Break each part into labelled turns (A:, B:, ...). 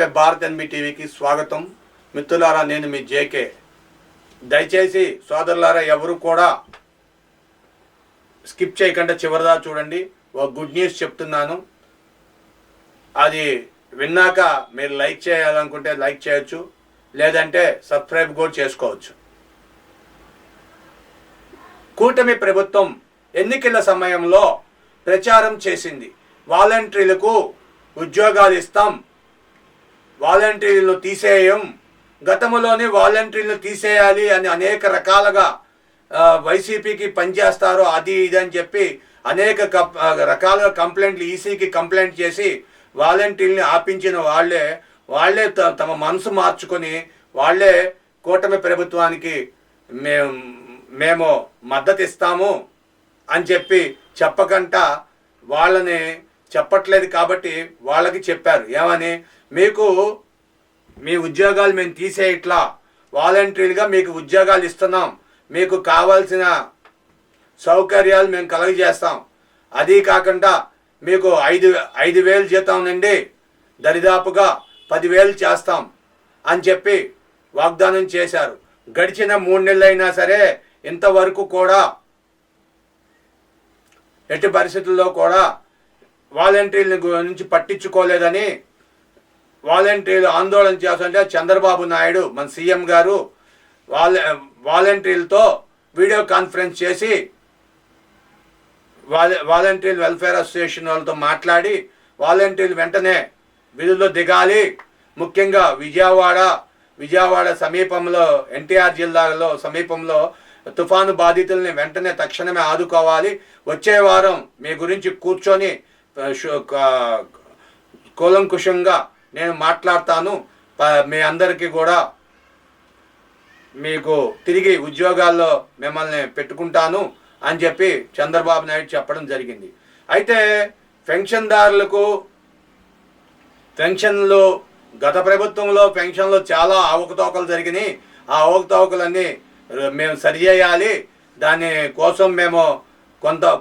A: నమస్తే. భారత్ ఎన్బి టీవీకి స్వాగతం. మిత్రులారా, నేను మీ జేకే. దయచేసి సోదరులారా ఎవరు కూడా స్కిప్ చేయకుండా చివరిదా చూడండి. ఒక గుడ్ న్యూస్ చెప్తున్నాను. అది విన్నాక మీరు లైక్ చేయాలనుకుంటే లైక్ చేయొచ్చు, లేదంటే సబ్స్క్రైబ్ కూడా చేసుకోవచ్చు. కూటమి ప్రభుత్వం ఎన్నికల సమయంలో ప్రచారం చేసింది, వాలంటీర్లకు ఉద్యోగాలు ఇస్తాం, వాలంటీర్లు తీసేయం, గతంలోనే వాలంటీర్లు తీసేయాలి అని అనేక రకాలుగా వైసీపీకి పనిచేస్తారు, అది ఇది అని చెప్పి అనేక రకాలుగా కంప్లైంట్లు ఈసీకి కంప్లైంట్ చేసి వాలంటీర్ని ఆపించిన వాళ్ళే తమ మనసు మార్చుకొని వాళ్ళే కూటమి ప్రభుత్వానికి మేము మద్దతు ఇస్తాము అని చెప్పి చెప్పకుండా వాళ్ళని చెప్పట్లేదు కాబట్టి వాళ్ళకి చెప్పారు. ఏమని? మీకు మీ ఉద్యోగాలు మేము తీసేయట్లా, వాలంటీర్గా మీకు ఉద్యోగాలు ఇస్తున్నాం, మీకు కావాల్సిన సౌకర్యాలు మేము కలుగజేస్తాం, అది కాకుండా మీకు 5,000 జీతం నుండి దరిదాపుగా 10,000 చేస్తాం అని చెప్పి వాగ్దానం చేశారు. గడిచిన 3 నెలలైనా సరే ఇంతవరకు కూడా ఎట్టి పరిస్థితుల్లో కూడా వాలంటీర్ల గురించి పట్టించుకోలేదని వాలంటీర్లు ఆందోళన చేస్తుంటే చంద్రబాబు నాయుడు మన సీఎం గారు వాలంటీర్లతో వీడియో కాన్ఫరెన్స్ చేసి వాలంటీర్ వెల్ఫేర్ అసోసియేషన్ వాళ్ళతో మాట్లాడి వాలంటీర్లు వెంటనే విధుల్లో దిగాలి, ముఖ్యంగా విజయవాడ సమీపంలో ఎన్టీఆర్ జిల్లాలో సమీపంలో తుఫాను బాధితుల్ని వెంటనే తక్షణమే ఆదుకోవాలి, వచ్చే వారం మీ గురించి కూర్చొని కూలంకుషంగా నేను మాట్లాడతాను, మీ అందరికీ కూడా మీకు తిరిగి ఉద్యోగాల్లో మిమ్మల్ని పెట్టుకుంటాను అని చెప్పి చంద్రబాబు నాయుడు చెప్పడం జరిగింది. అయితే పెన్షన్దారులకు పెన్షన్లు గత ప్రభుత్వంలో పెన్షన్లు చాలా అవకతవకలు జరిగినాయి. ఆ అవకతవకలన్నీ మేము సరిచేయాలి, దాని కోసం మేము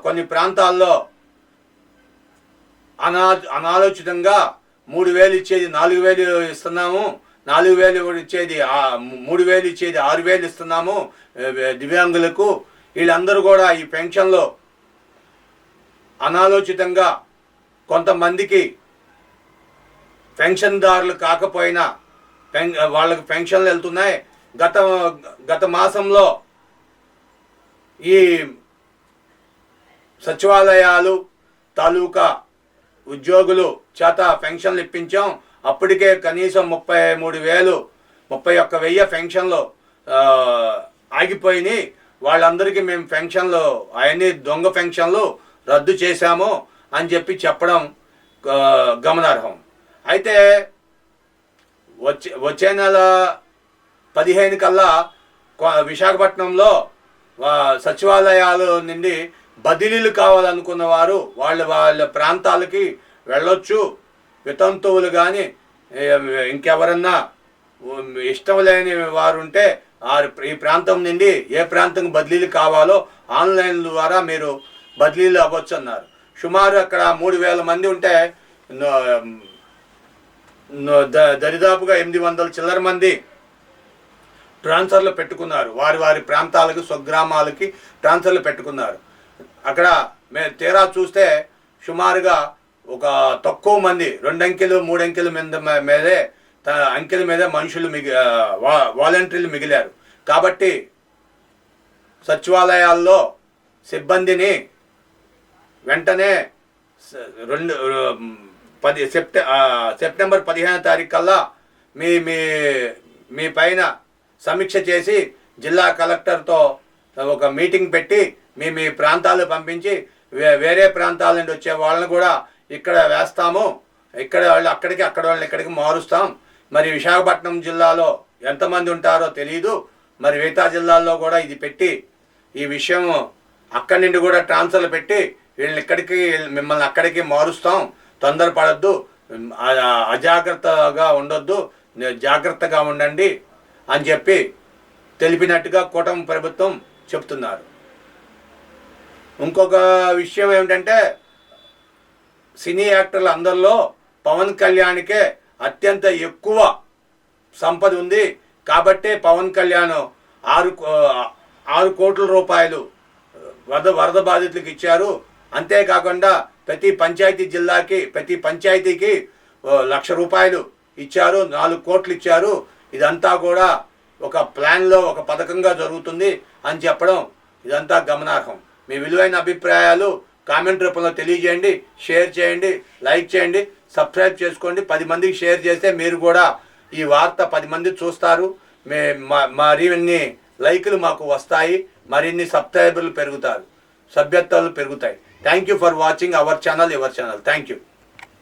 A: కొన్ని ప్రాంతాల్లో అనాలోచితంగా 3,000 ఇచ్చేది 4,000 ఇస్తున్నాము, 4,000 ఇచ్చేది 3,000 ఇచ్చేది 6,000 ఇస్తున్నాము దివ్యాంగులకు. వీళ్ళందరూ కూడా ఈ పెన్షన్లో అనాలోచితంగా కొంతమందికి పెన్షన్దారులు కాకపోయినా వాళ్ళకి పెన్షన్లు వెళ్తున్నాయి. గత మాసంలో ఈ సచివాలయాలు తాలూకా ఉద్యోగులు చేత పెన్షన్లు ఇప్పించాం. అప్పటికే కనీసం 31,000 పెన్షన్లు ఆగిపోయినాయి. వాళ్ళందరికీ మేము పెన్షన్లు అవన్నీ దొంగ పెన్షన్లు రద్దు చేశాము అని చెప్పి చెప్పడం గమనార్హం. అయితే వచ్చే నెల 15 కల్లా విశాఖపట్నంలో సచివాలయాల నుండి బదిలీలు కావాలనుకున్న వారు వాళ్ళ ప్రాంతాలకి వెళ్ళొచ్చు. వితంతువులు కానీ ఇంకెవరన్నా ఇష్టం లేని వారు ఉంటే ఈ ప్రాంతం నుండి ఏ ప్రాంతం బదిలీలు కావాలో ఆన్లైన్ ద్వారా మీరు బదిలీలు అవ్వచ్చు అన్నారు. సుమారు అక్కడ 3,000 మంది ఉంటే దరిదాపుగా 800 చిల్లర మంది ట్రాన్స్ఫర్లు పెట్టుకున్నారు. వారి ప్రాంతాలకి స్వగ్రామాలకి ట్రాన్స్ఫర్లు పెట్టుకున్నారు. అక్కడ తీరా చూస్తే సుమారుగా ఒక తక్కువ మంది 2 అంకెలు 3 అంకెల మీదే మనుషులు వాలంటీర్లు మిగిలారు. కాబట్టి సచివాలయాల్లో సిబ్బందిని వెంటనే సెప్టెంబర్ 15వ తారీఖు కల్లా మీ పైన సమీక్ష చేసి జిల్లా కలెక్టర్తో ఒక మీటింగ్ పెట్టి మీ ప్రాంతాలు పంపించి వేరే ప్రాంతాల నుండి వచ్చే వాళ్ళని కూడా ఇక్కడ వేస్తాము, ఇక్కడ వాళ్ళు అక్కడికి, అక్కడ వాళ్ళని ఇక్కడికి మారుస్తాం. మరి విశాఖపట్నం జిల్లాలో ఎంతమంది ఉంటారో తెలియదు, మరి మిగతా జిల్లాల్లో కూడా ఇది పెట్టి ఈ విషయం అక్కడి నుండి కూడా ట్రాన్స్ఫర్లు పెట్టి వీళ్ళని ఇక్కడికి మిమ్మల్ని అక్కడికి మారుస్తాం, తొందరపడద్దు, అజాగ్రత్తగా ఉండొద్దు, జాగ్రత్తగా ఉండండి అని చెప్పి తెలిపినట్టుగా కూటమి ప్రభుత్వం చెప్తున్నారు. ఇంకొక విషయం ఏమిటంటే సినీ యాక్టర్లు అందరిలో పవన్ కళ్యాణ్కే అత్యంత ఎక్కువ సంపద ఉంది. కాబట్టే పవన్ కళ్యాణ్ 6 కోట్ల రూపాయలు వరద బాధితులకు ఇచ్చారు. అంతేకాకుండా ప్రతి పంచాయతీ జిల్లాకి ప్రతి పంచాయతీకి 1,00,000 రూపాయలు ఇచ్చారు, 4 కోట్లు ఇచ్చారు. ఇదంతా కూడా ఒక ప్లాన్లో ఒక పథకంగా జరుగుతుంది అని చెప్పడం ఇదంతా గమనార్హం. మీ విలువైన అభిప్రాయాలు కామెంట్ రూపంలో తెలియజేయండి, షేర్ చేయండి, లైక్ చేయండి, సబ్స్క్రైబ్ చేసుకోండి. 10 మందికి షేర్ చేస్తే మీరు కూడా ఈ వార్త 10 మంది చూస్తారు. మరిన్ని లైకులు మాకు వస్తాయి, మరిన్ని సబ్స్క్రైబర్లు పెరుగుతారు, సభ్యత్వాలు పెరుగుతాయి. Thank you for watching our channel, your channel. Thank you.